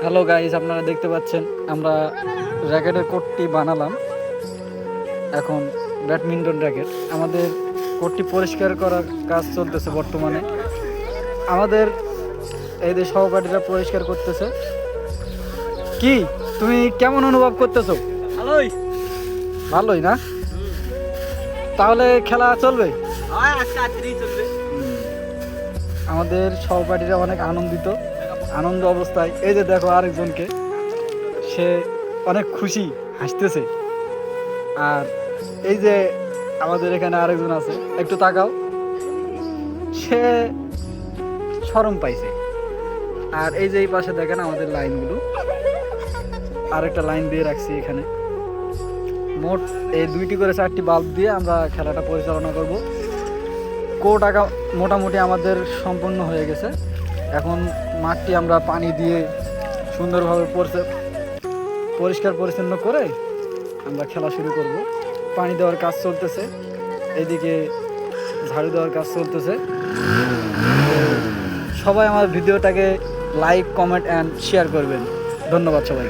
Hello guys, আপনারা দেখতে পাচ্ছেন আমরা র্যাকেটের কোর্টটি বানালাম। এখন ব্যাডমিন্টন র্যাকেট আমাদের কোর্টটি পরিষ্কার করার কাজ চলতেছে বর্তমানে। আমাদের এই যে সহপাঠীরা পরিষ্কার করতেছে। কি তুমি কেমন অনুভব করতেছো? ভালোই। ভালোই না? তাহলে খেলা চলবে? চলবে। আমাদের সহপাঠীরা অনেক আনন্দ অবস্থায়। এই যে দেখো আরেকজনকে, সে অনেক খুশি, হাসতেছে। আর এই যে আমাদের এখানে আরেকজন আছে, একটু তাকাও, সে শরম পাইছে। আর এই যে এই পাশে দেখেন আমাদের লাইনগুলো, আরেকটা লাইন দিয়ে রাখছি এখানে। মোট এই 2টি করে 4টি বাল্ব দিয়ে আমরা খেলাটা পরিচালনা করব। কোর্ট মোটামুটি আমাদের সম্পূর্ণ হয়ে গেছে। এখন মাঠটি আমরা পানি দিয়ে সুন্দরভাবে পরিষ্কার পরিচ্ছন্ন করে আমরা খেলা শুরু করব। পানি দেওয়ার কাজ চলতেছে, এদিকে ঝাড়ু দেওয়ার কাজ চলতেছে। সবাই আমার ভিডিওটাকে লাইক, কমেন্ট অ্যান্ড শেয়ার করবেন। ধন্যবাদ সবাই।